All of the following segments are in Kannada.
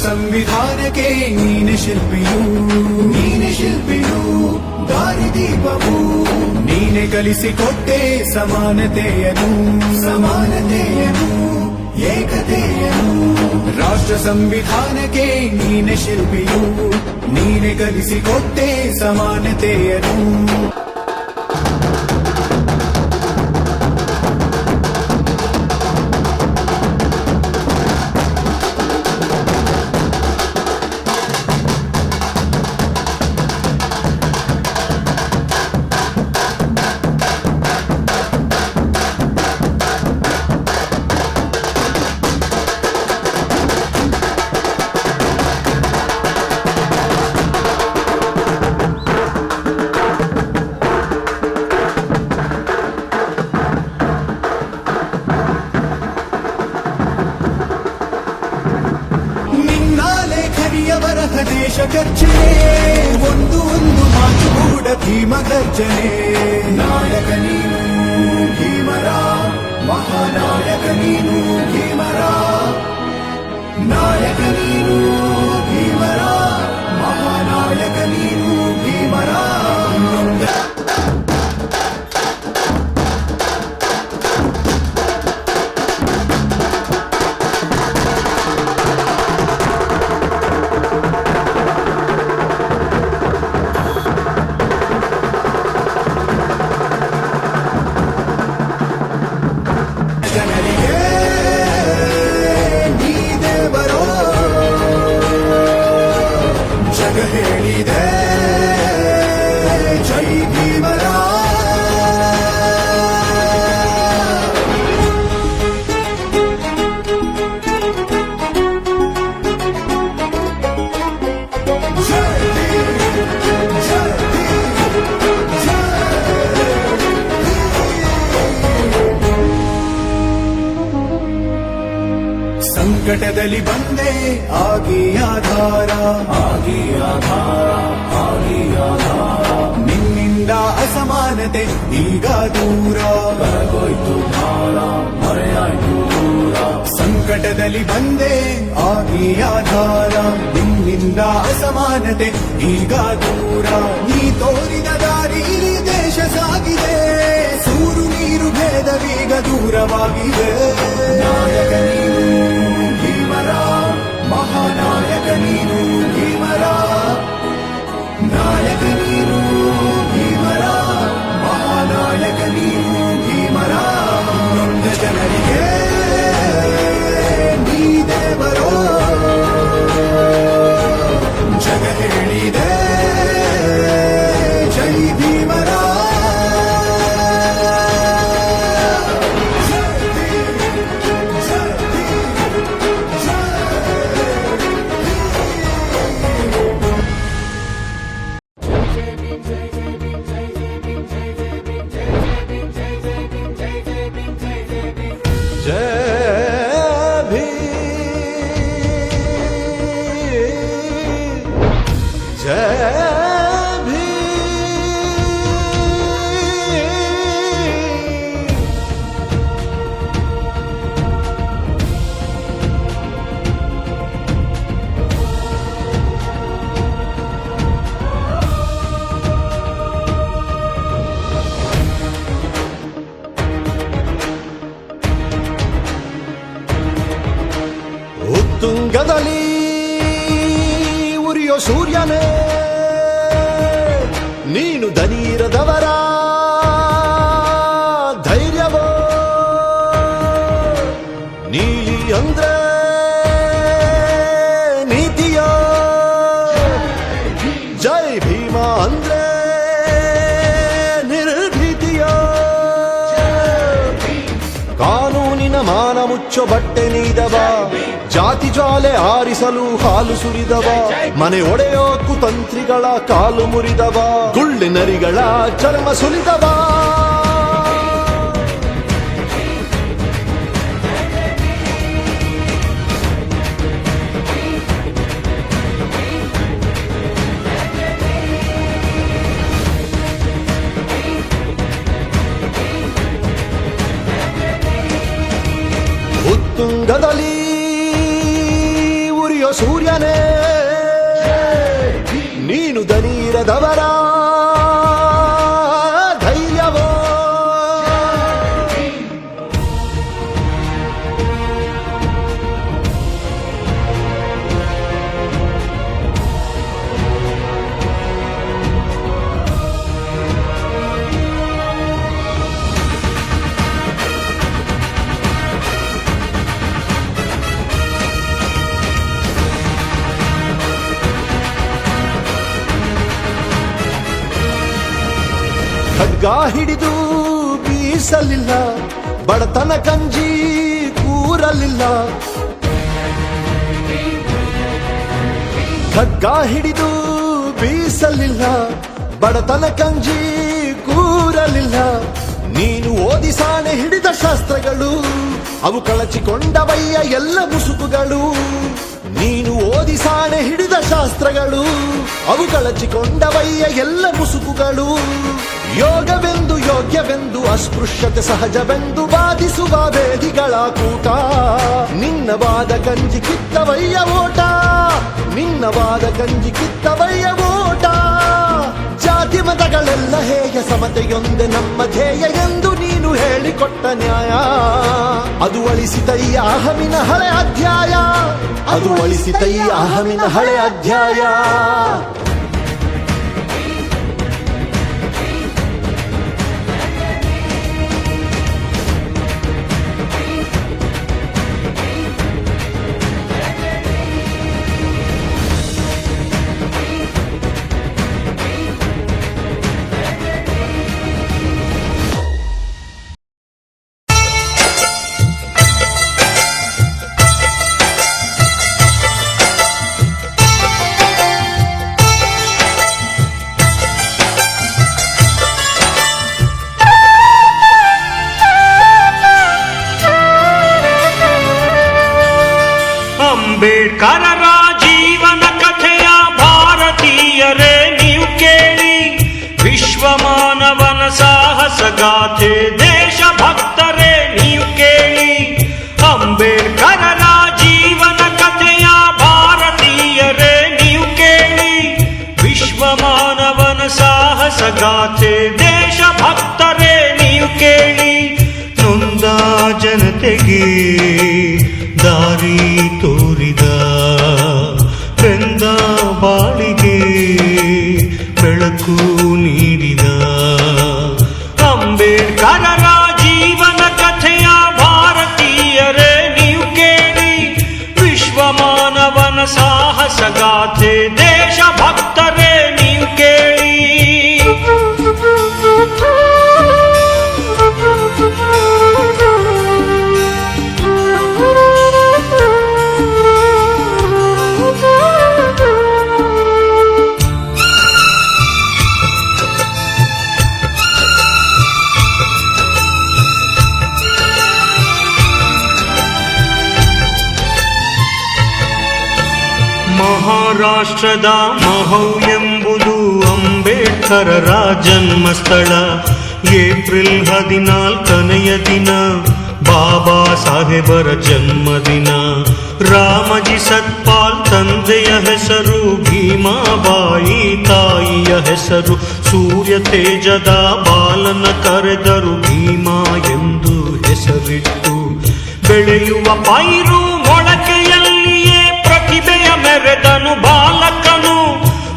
ಸಂವಿಧಾನಕ್ಕೆ ನೀನೆ ಶಿಲ್ಪಿಯು ದಾರಿದೀಪವು ನೀನೆ ಕಲಿಸಿಕೊಟ್ಟೆ ಸಮಾನತೆಯನು ಏಕತೆಯನು ರಾಷ್ಟ್ರ ಸಂವಿಧಾನಕ್ಕೆ ನೀನೆ ಶಿಲ್ಪಿಯು ನೀನೆ ಕಲಿಸಿಕೊಟ್ಟೆ ಸಮಾನತೆಯನು ದೇಶ ಖರ್ಚನೆ ಒಂದು ಮಾತು ಕೂಡ ಭೀಮ ಗರ್ಜನೆ ನಾಯಕ ನೀನು ಭೀಮರ ಮಹಾನಾಯಕ ನೀನು ಭೀಮರ ನಾಯಕ ನೀನು ಭೀಮರ ಮಹಾನಾಯಕ ನೀನು ಭೀಮರ ಹೇಳಿದೆ ಜೈ ಭೀಮರ ಸಂಕಟದಲ್ಲಿ ಬಂದೆ ಆಗಿ ಆಧಾರ ನಿನ್ನಿಂದ ಅಸಮಾನತೆ ಈಗ ದೂರ ಮರೆಯಾಯ್ತು ದೂರ ಸಂಕಟದಲ್ಲಿ ಬಂದೆ ಆಗಿ ಆಧಾರ ನಿನ್ನಿಂದ ಅಸಮಾನತೆ ಈಗ ದೂರ ನೀ ತೋರಿದ ದಾರಿ ದೇಶ ಸಾಗಿದೆ ಸೂರು ನೀರು ಭೇದವೀಗ ದೂರವಾಗಿದೆ ನಾಯಕ ನೀನು ಭೀಮರ ಮಹಾನಾಯಕ ನೀನು ಭೀಮರ ನಾಯಕ ನೀನು ಭೀಮರ ಮಹಾನಾಯಕ ನೀನು ಭೀಮರ ನೊಂದ ಜನರಿಗೆ ನೀ ದೇವರೋ ಜಗ ಹೇಳಿದೆ ಜೈ ಭೀಮರ ತುಂಗದಲ್ಲಿ ಉರಿಯೋ ಸೂರ್ಯನೇ ನೀನು ದನೀರದವರ ಧೈರ್ಯವೋ ನೀಲಿ ಅಂದ್ರೆ ನೀತಿಯೋ ಜೈ ಭೀಮ ಅಂದ್ರೆ ನಿರ್ಭೀತಿಯೋ ಕಾನೂನಿನ ಮಾನ ಮುಚ್ಚೋ ಬಟ್ಟೆ ನೀದವ ಜಾತಿ ಜ್ವಾಲೆ ಆರಿಸಲು ಹಾಲು ಸುರಿದವ ಮನೆ ಒಡೆಯೋ ಕುತಂತ್ರಿಗಳ ಕಾಲು ಮುರಿದವ ಗುಳ್ಳಿನರಿಗಳ ಚರ್ಮ ಸುಲಿದವ ಉತ್ತುಂಗದಲ್ಲಿ ಉರಿಯೋ ಸೂರ್ಯನೇ, ನೀನು ದನೀರದವರ ಧೈರ್ಯವೋ. ಖಡ್ಗ ಹಿಡಿದು ಬೀಸಲಿಲ್ಲ, ಬಡತನ ಕಂಜಿ ಕೂರಲಿಲ್ಲ. ಖಡ್ಗ ಹಿಡಿದು ಬೀಸಲಿಲ್ಲ, ಬಡತನ ಕಂಜಿ ಕೂರಲಿಲ್ಲ. ನೀನು ಓದಿ ಸಾಣೆ ಹಿಡಿದ ಶಾಸ್ತ್ರಗಳು, ಅವು ಕಳಚಿಕೊಂಡವಯ್ಯ ಎಲ್ಲ ಮುಸುಕುಗಳು. ನೀನು ಓದಿ ಸಾಣೆ ಹಿಡಿದ ಶಾಸ್ತ್ರಗಳು, ಅವು ಕಳಚಿಕೊಂಡವಯ್ಯ ಎಲ್ಲ ಮುಸುಕುಗಳು. ಯೋಗವೆಂದು ಯೋಗ್ಯವೆಂದು ಅಸ್ಪೃಶ್ಯತೆ ಸಹಜವೆಂದು ವಾದಿಸುವ ವೇದಿಗಳ ಕೂಟ. ನಿನ್ನ ವಾದ ಕಂಜಿ ಕಿತ್ತವಯ್ಯ ಓಟ, ನಿನ್ನ ವಾದ ಕಂಜಿ ಕಿತ್ತವಯ್ಯ ಓಟ. ಜಾತಿ ಮತಗಳೆಲ್ಲ ಹೇಯ ಸಮತೆಯೊಂದೆ ನಮ್ಮ ಧ್ಯೇಯ ಎಂದು ನೀನು ಹೇಳಿಕೊಟ್ಟ ನ್ಯಾಯ. ಅದು ಅಳಿಸಿತಯ್ಯ ಅಹಮಿನ ಹಳೆ ಅಧ್ಯಾಯ, ಅದು ಅಳಿಸಿತಯ್ಯ ಅಹಮಿನ ಹಳೆ ಅಧ್ಯಾಯ. ಅಂಬೇಡ್ಕರರ ಜೀವನ ಕಥೆಯ ಭಾರತೀಯರೇ ನೀವು ಕೇಳಿ. ವಿಶ್ವ ಮಾನವನ ಸಾಹಸ ಗಾಥೆ ದೇಶಭಕ್ತರೇ ನೀವು ಕೇಳಿ. ಅಂಬೇಡ್ಕರರ ಜೀವನ ಕಥೆಯ ಭಾರತೀಯರೇ ನೀವು ಕೇಳಿ. ವಿಶ್ವ ಮಾನವನ ಸಾಹಸ ಗಾಥೆ ದೇಶಭಕ್ತರೇ ನೀವು ಕೇಳಿ. ನೊಂದ ಜನತೆಗೆ ದಾರಿ ತೋರಿದ, ಬೆಂದ ಬಾಳಿಗೆ ಬೆಳಕು ನೀಡಿದ. ಅಂಬೇಡ್ಕರರ ಜೀವನ ಕಥೆಯ ಭಾರತೀಯರೇ ನೀವು ಕೇಳಿ. ವಿಶ್ವ ಮಾನವನ ಸಾಹಸ ಗಾಥೆ ದೇಶಭಕ್ತರೇ ನೀವು ಕೇಳಿ. ಮಹಾರಾಷ್ಟ್ರದ ಮಹೌ ಎಂಬುದು ಅಂಬೇಡ್ಕರರ ಜನ್ಮಸ್ಥಳ. ಏಪ್ರಿಲ್ 14ನೆಯ ದಿನ ಬಾಬಾ ಸಾಹೇಬರ ಜನ್ಮದಿನ. ರಾಮಜಿ ಸತ್ಪಾಲ್ ತಂದೆಯ ಹೆಸರು, ಭೀಮಾಬಾಯಿ ತಾಯಿಯ ಹೆಸರು. ಸೂರ್ಯ ತೇಜದ ಬಾಲನ ಕರೆದರು, ಭೀಮಾ ಎಂದು ಹೆಸರಿಟ್ಟು. ಬೆಳೆಯುವ ಪೈರು ಮೊಳಕೆಯಲ್ಲಿಯೇ ಪ್ರತಿಭೆಯ ಮೆರೆದನು ಬಾಲಕನು.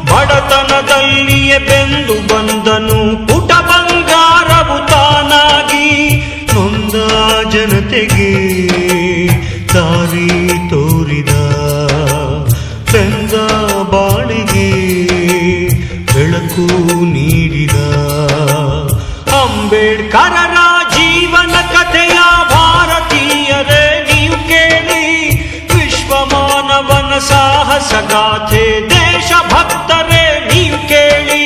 ಬಡತನದಲ್ಲಿಯೇ ಬೆಂದು ಬಂದನು, ಪುಟ ಬಂಗಾರವು ತಾನಾಗಿ. ನೊಂದ ಜನತೆಗೆ ದಾರಿ ತೋರಿದ, ಬೆಂದ ಬಾಳಿಗೆ ಬೆಳಕು ನೀಡಿದ. ಅಂಬೇಡ್ಕರರ ಜೀವನ ಕಥೆಯ ಭಾರತೀಯರೇ ನೀವು ಕೇಳಿ. ವಿಶ್ವ ಮಾನವನ ಸಾಹಸ ಗಾಥೆ ದೇಶಭಕ್ತರೇ ನೀವು ಕೇಳಿ.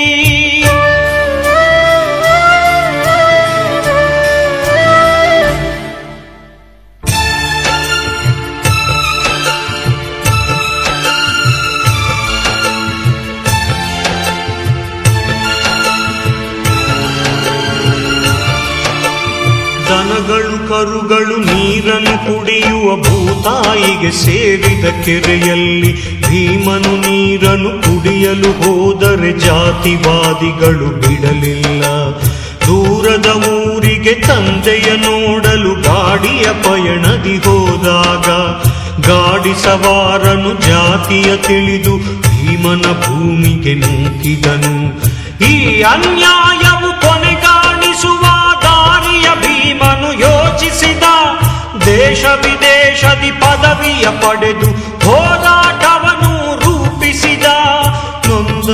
ದನಗಳು ಕರುಗಳು ನೀರನ್ನು ಕುಡಿಯುವ ಭೂತಾಯಿಗೆ ಸೇರಿದ ಕೆರೆಯಲ್ಲಿ ಭೀಮನು ನೀರನ್ನು ಕುಡಿಯಲು ಹೋದರೆ ಜಾತಿವಾದಿಗಳು ಬಿಡಲಿಲ್ಲ. ದೂರದ ಊರಿಗೆ ತಂದೆಯ ನೋಡಲು ಗಾಡಿಯ ಪಯಣದಿ ಹೋದಾಗ ಗಾಡಿ ಸವಾರನು ಜಾತಿಯ ತಿಳಿದು ಭೀಮನ ಭೂಮಿಗೆ ನೂಕಿದನು. ಈ ಅನ್ಯಾಯವು ಕೊನೆಗಾಣಿಸುವ ದಾರಿಯ ಭೀಮನು ಯೋಚಿಸಿದ. ದೇಶ ವಿದೇಶದಿ ಪದವಿಯ ಪಡೆದು ಹೋರಾಟವನ್ನು ರೂಪಿಸಿದ. ನೊಂದ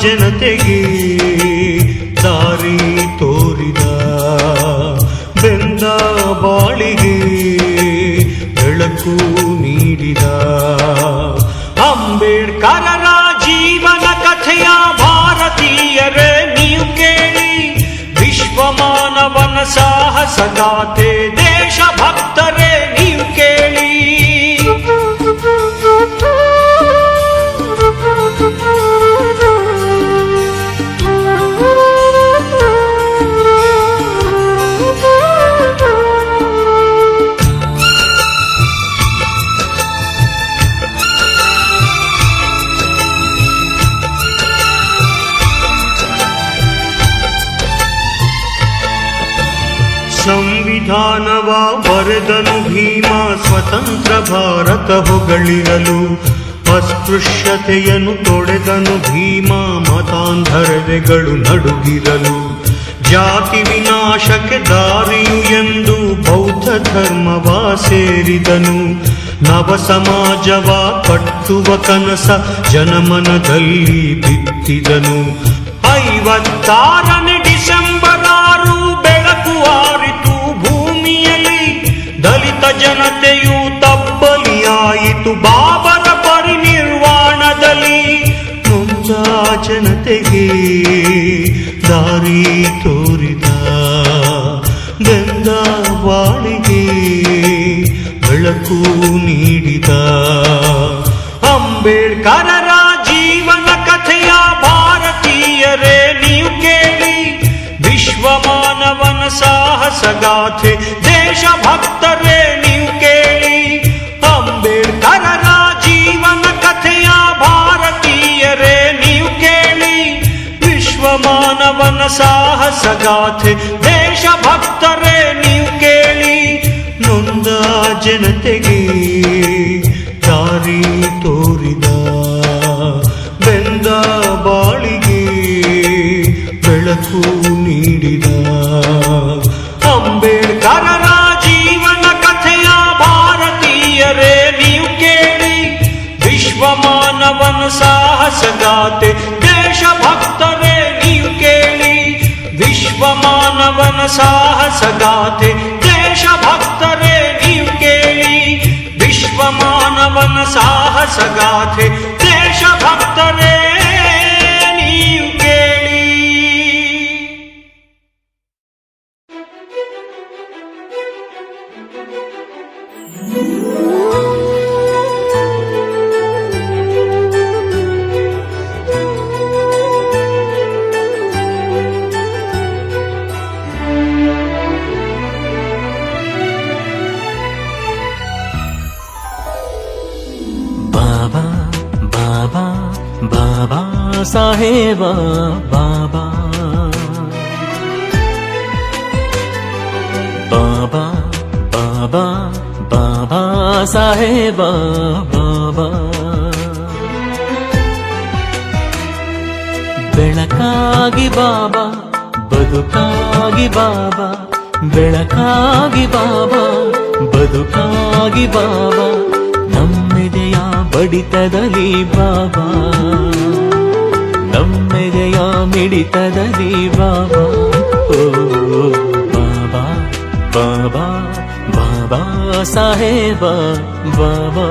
ಜನತೆಗೆ ದಾರಿ ತೋರಿದ. ಬೆಂದ ಬಾಳಿಗೆ ಬೆಳಕು ನೀಡಿದ. ಅಂಬೇಡ್ಕರರ ಜೀವನ ಕಥೆಯ ಭಾರತೀಯರೇ ನೀವು ಕೇಳಿ. ವಿಶ್ವ ಮಾನವನ ಸಾಹಸ ಗಾಥೆ ದೇಶ ಭಕ್ತರೇ ನೀವು ಕೇಳಿ. ಸಂವಿಧಾನವ ಬರೆದನು ಭೀಮ ಸ್ವತಂತ್ರ ಭಾರತ ಹೊಗಳಿರಲು. ಅಸ್ಪೃಶ್ಯತೆಯನ್ನು ತೊಡೆದನು ಭೀಮ ಮತಾಂಧರವೆಗಳು ನಡುಗಿರಲು. ಜಾತಿ ವಿನಾಶಕ್ಕೆ ದಾರಿಯು ಎಂದು ಬೌದ್ಧ ಧರ್ಮವ ಸೇರಿದನು. ನವ ಸಮಾಜವ ಕಟ್ಟುವ ಕನಸ ಜನಮನದಲ್ಲಿ ಬಿತ್ತಿದನು. 56ನೇ ಡಿಸೆಂಬರ್ 6 ಬೆಳಕು ಆರಿತು ಭೂಮಿಯಲ್ಲಿ. ದಲಿತ ಜನತೆಯು ತಬ್ಬಲಿಯಾಯಿತು ಬಾಬರ ಪರಿನಿರ್ವಾಣದಲ್ಲಿ. ನೊಂದ ಜನತೆಗೆ ದಾರಿ ತೋರಿದ. ಬೆಂದ ಬಾಳಿಗೆ ಬೆಳಕು ನೀಡಿದ. ಅಂಬೇಡ್ಕರರ ಜೀವನ ಕಥೆಯ ಭಾರತೀಯರೇ ನೀವು ಕೇಳಿ. ವಿಶ್ವ ಮಾನವನ ಸಾಹಸ ಗಾಥೆ ದೇಶ ಭಕ್ತರೇ ನೀವು ಕೇಳಿ. ಅಂಬೇಡ್ಕರರ ಜೀವನ ಕಥೆಯ ಭಾರತೀಯರೇ ನೀವು ಕೇಳಿ. ವಿಶ್ವ ಮಾನವನ ಸಾಹಸ ಗಾಥೆ ದೇಶ ಭಕ್ತರೇ ನೀವು ಕೇಳಿ. ನೊಂದ ಜನತೆಗೆ ದಾರಿ ತೋರಿದ. ಬೆಂದ ಬಾಳಿಗೆ ಬೆಳಕು ನೀಡಿದ. ಅಂಬೇಡ್ಕರರ ಜೀವನ ಕಥೆಯ ಭಾರತೀಯರೇ ನೀವು ಕೇಳಿ. ವಿಶ್ವ ಮಾನವನ ಸಾಹಸ ಗಾಥೆ ದೇಶ ಭಕ್ತರೇ ನೀವು ಕೇಳಿ. ವಿಶ್ವ ಮಾನವನ ಸಾಹಸ ಗಾಥೆ ದೇಶ ಭಕ್ತರೇ ನೀವು ಕೇಳಿ. ವಿಶ್ವ ಮಾನವನ ಸಾಹಸ ಗಾಥೆ ದೇಶ ಭಕ್ತರೇ ನೀವು ಕೇಳಿ. ಬಾಬಾ ಸಾಹೇಬ ಬಾಬಾ ಬಾಬಾ ಬಾಬಾ ಬಾಬಾ ಸಾಹೇಬ ಬಾಬಾ. ಬೆಳಕಾಗಿ ಬಾಬಾ ಬದುಕಾಗಿ ಬಾಬಾ. ಬೆಳಕಾಗಿ ಬಾಬಾ ಬದುಕಾಗಿ ಬಾಬಾ. ನಮ್ಮೆದೆಯ ಬಡಿತದಲ್ಲಿ ಬಾಬಾ. ನಮ್ಮೆದೆಯ ಮಿಡಿತದಲ್ಲಿ ಬಾಬಾ. ಓ ಬಾಬಾ ಬಾಬಾ ಬಾಬಾ ಸಾಹೇಬ ಬಾಬಾ.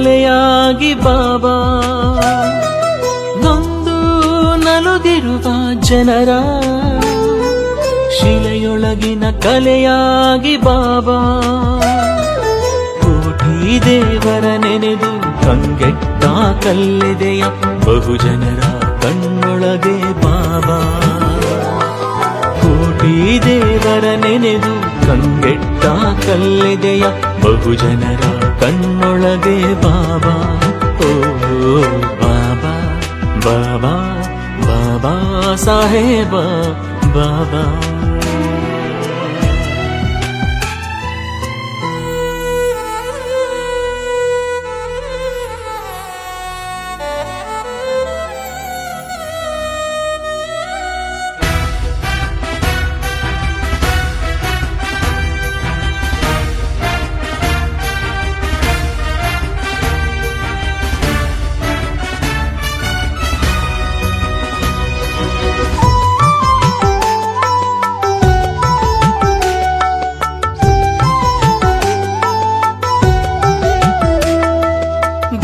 ಕಲೆಯಾಗಿ ಬಾಬಾ ನೊಂದು ನಲುಗಿರುವ ಜನರ ಶಿಲೆಯೊಳಗಿನ ಕಲೆಯಾಗಿ ಬಾಬಾ ಕೋಟಿ ದೇವರ ನೆನೆದು ಕಂಗೆಟ್ಟ ಕಲ್ಲೆದೆಯ ಬಹುಜನರ ಕಣ್ಣೊಳಗೆ ಬಾಬಾ ಕೋಟಿ ದೇವರ ನೆನೆದು ಕಂಗೆಟ್ಟ ಕಲ್ಲೆದೆಯ ಬಹುಜನರ ಕಣ್ಣೊಳಗೆ ಬಾಬಾ ಓ ಬಾಬಾ ಬಾಬಾ ಬಾಬಾ ಸಾಹೇಬ ಬಾಬಾ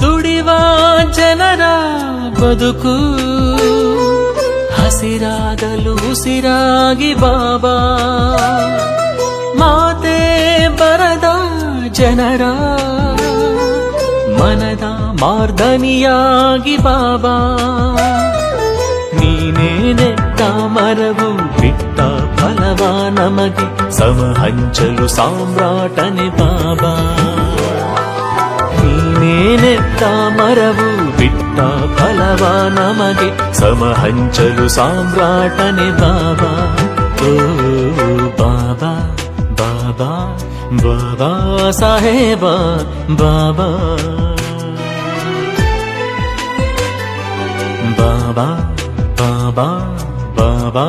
ದುಡಿವ ಜನರ ಬದುಕು ಹಸಿರಾಗಲು ಉಸಿರಾಗಿ ಬಾಬಾ ಮಾತೆ ಬರದ ಜನರ ಮನದ ಮಾರ್ದನಿಯಾಗಿ ಬಾಬಾ ನೀನೇ ನೆಟ್ಟ ಮರವು ಬಿಟ್ಟ ಫಲವ ನಮಗೆ ಸಮ ಹಂಚಲು ಸಾಮ್ರಾಟನೆ ಬಾಬಾ ನೀನೇ ನೆಟ್ಟ ಮರವು ಬಿಟ್ಟ ಫಲವ ನಮಗೆ ಸಮ ಹಂಚಲು ಸಾಮ್ರಾಟನೆ ಬಾಬಾ ಓ ಬಾಬಾ ಬಾಬಾ ಬಾಬಾ ಸಾಹೇಬ ಬಾಬಾ ಬಾಬಾ ಬಾಬಾ ಬಾಬಾ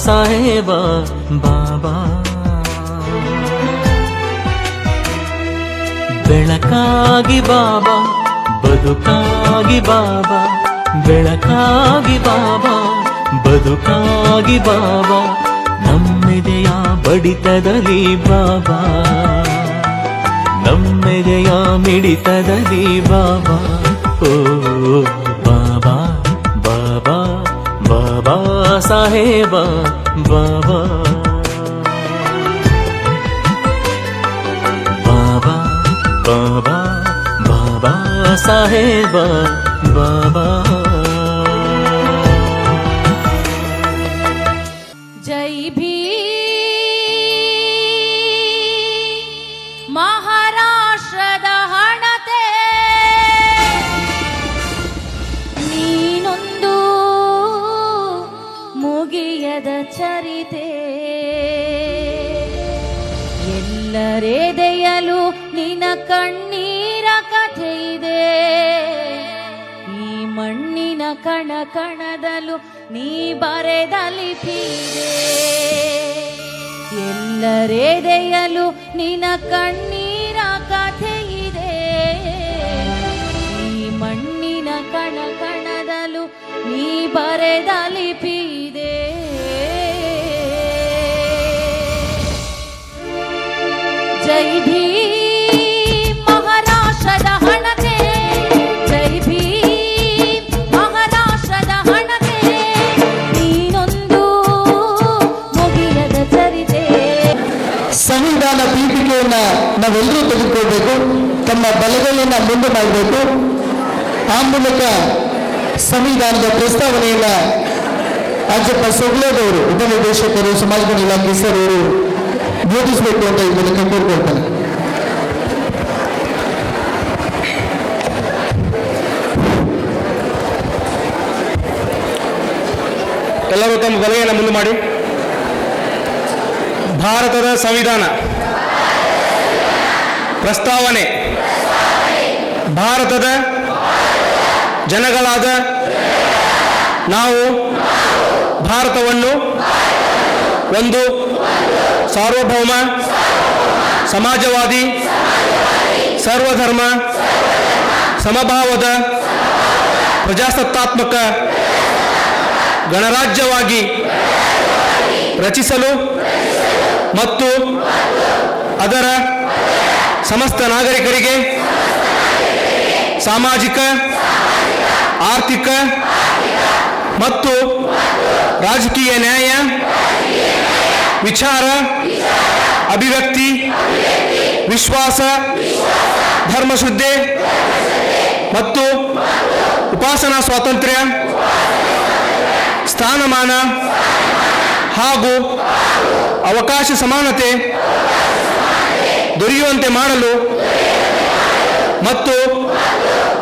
ಸಾಹೇಬ ಬಾಬಾ ಬೆಳಕಾಗಿ ಬಾಬಾ ಬದುಕಾಗಿ ಬಾಬಾ ಬೆಳಕಾಗಿ ಬಾಬಾ ಬದುಕಾಗಿ ಬಾಬಾ ನಮ್ಮೆದೆಯ ಬಡಿತದಲ್ಲಿ ಬಾಬಾ ನಮ್ಮೆದೆಯ ಮಿಡಿತದಲ್ಲಿ ಬಾಬಾ ಓ ಬಾಬಾ ಬಾಬಾ ಬಾಬಾ ಸಾಹೇಬ ಬಾಬಾ ಬಾಬಾ ಬಾಬಾ ಬಾಬಾ ಸಾಹೇಬ ಬಾಬಾ ಜೈ ಭೀ ಮಹಾರಾಷ್ಟ್ರದ ಹಣತೆ ನೀನೊಂದು ಮುಗಿಯದ ಚರಿತೆ ಎಲ್ಲರೆದೆಯಲು ನಿನ್ನ ಕಣ್ಣೀರ ಕಥೆ ಇದೆ ಈ ಮಣ್ಣಿನ ಕಣ ಕಣದಲ್ಲೂ ನೀ ಬರೆದ ಲಿಪಿದೆ ಎಲ್ಲರೆದೆಯಲು ನಿನ್ನ ಕಣ್ಣೀರ ಕಥೆ ಇದೆ ಈ ಮಣ್ಣಿನ ಕಣ ಕಣದಲ್ಲೂ ನೀ ಬರೆದ ಲಿಪಿದೆ ಜೈ ಭೀಮ್ ಮಹಾರಾಷ್ಟ್ರದ ಹಣತೆ ಜೈ ಭೀಮ್ ಮಹಾರಾಷ್ಟ್ರದ ಹಣತೆ ನೀನೊಂದು ಮುಗಿಯದ ಚರಿತೆ ಸಂವಿಧಾನ ಪೀಠಿಕೆಯನ್ನ ನಾವೆಲ್ಲರೂ ತೆಗೆದುಕೊಳ್ಬೇಕು, ತಮ್ಮ ಬಲಗೈಯನ್ನ ಮುಂದೆ ಮಾಡಬೇಕು. ಆ ಮೂಲಕ ಸಂವಿಧಾನದ ಪ್ರಸ್ತಾವನೆಯನ್ನ ಅಜ್ಜಪ್ಪ ಸೊಗ್ಲೇದವರು ಉಪನಿರ್ದೇಶಕರು ಸಮಾಜ ಕಲ್ಯಾಣ ಇಲಾಖೆ ಸರ್ ಅವರು ಬೋಧಿಸಬೇಕು ಅಂತ ಈ ಮೂಲಕ ಕೋರ್ಕೊಳ್ತಾರೆ. ಎಲ್ಲರೂ ತಮ್ಮ ಬಲಗೈಯನ್ನು ಮುಂದೆ ಮಾಡಿ. ಭಾರತದ ಸಂವಿಧಾನ ಪ್ರಸ್ತಾವನೆ ಭಾರತದ ಜನಗಳಾದ ನಾವು ಭಾರತವನ್ನು ಒಂದು ಸಾರ್ವಭೌಮ ಸಮಾಜವಾದಿ ಸರ್ವಧರ್ಮ ಸಮಭಾವದ ಪ್ರಜಾಸತ್ತಾತ್ಮಕ ಗಣರಾಜ್ಯವಾಗಿ ರಚಿಸಲು ಮತ್ತು ಅದರ ಸಮಸ್ತ ನಾಗರಿಕರಿಗೆ ಸಾಮಾಜಿಕ ಆರ್ಥಿಕ ಮತ್ತು ರಾಜಕೀಯ ನ್ಯಾಯ, ವಿಚಾರ, ಅಭಿವ್ಯಕ್ತಿ, ವಿಶ್ವಾಸ, ಧರ್ಮಶುದ್ಧಿ ಮತ್ತು ಉಪಾಸನಾ ಸ್ವಾತಂತ್ರ್ಯ, ಸ್ಥಾನಮಾನ ಹಾಗೂ ಅವಕಾಶ ಸಮಾನತೆ ದೊರೆಯುವಂತೆ ಮಾಡಲು ಮತ್ತು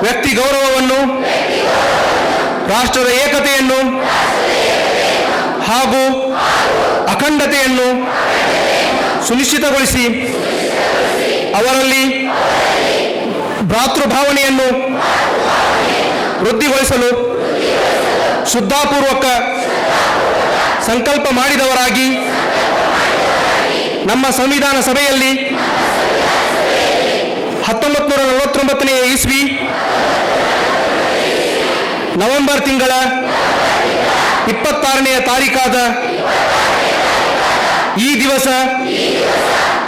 ವ್ಯಕ್ತಿ ಗೌರವವನ್ನು, ರಾಷ್ಟ್ರದ ಏಕತೆಯನ್ನು ಹಾಗೂ ಅಖಂಡತೆಯನ್ನು ಸುನಿಶ್ಚಿತಗೊಳಿಸಿ ಅವರಲ್ಲಿ ಭ್ರಾತೃಭಾವನೆಯನ್ನು ವೃದ್ಧಿಗೊಳಿಸಲು ಶ್ರದ್ಧಾಪೂರ್ವಕ ಸಂಕಲ್ಪ ಮಾಡಿದವರಾಗಿ ನಮ್ಮ ಸಂವಿಧಾನ ಸಭೆಯಲ್ಲಿ 1949ನೇ ಇಸ್ವಿ ನವೆಂಬರ್ ತಿಂಗಳ 26ನೇ ತಾರೀಕಾದ ಈ ದಿವಸ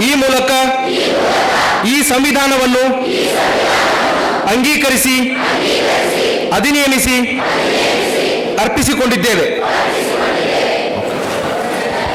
ಈ ಮೂಲಕ ಈ ಸಂವಿಧಾನವನ್ನು ಅಂಗೀಕರಿಸಿ ಅಧಿನಿಯಮಿಸಿ ಅರ್ಪಿಸಿಕೊಂಡಿದ್ದೇವೆ.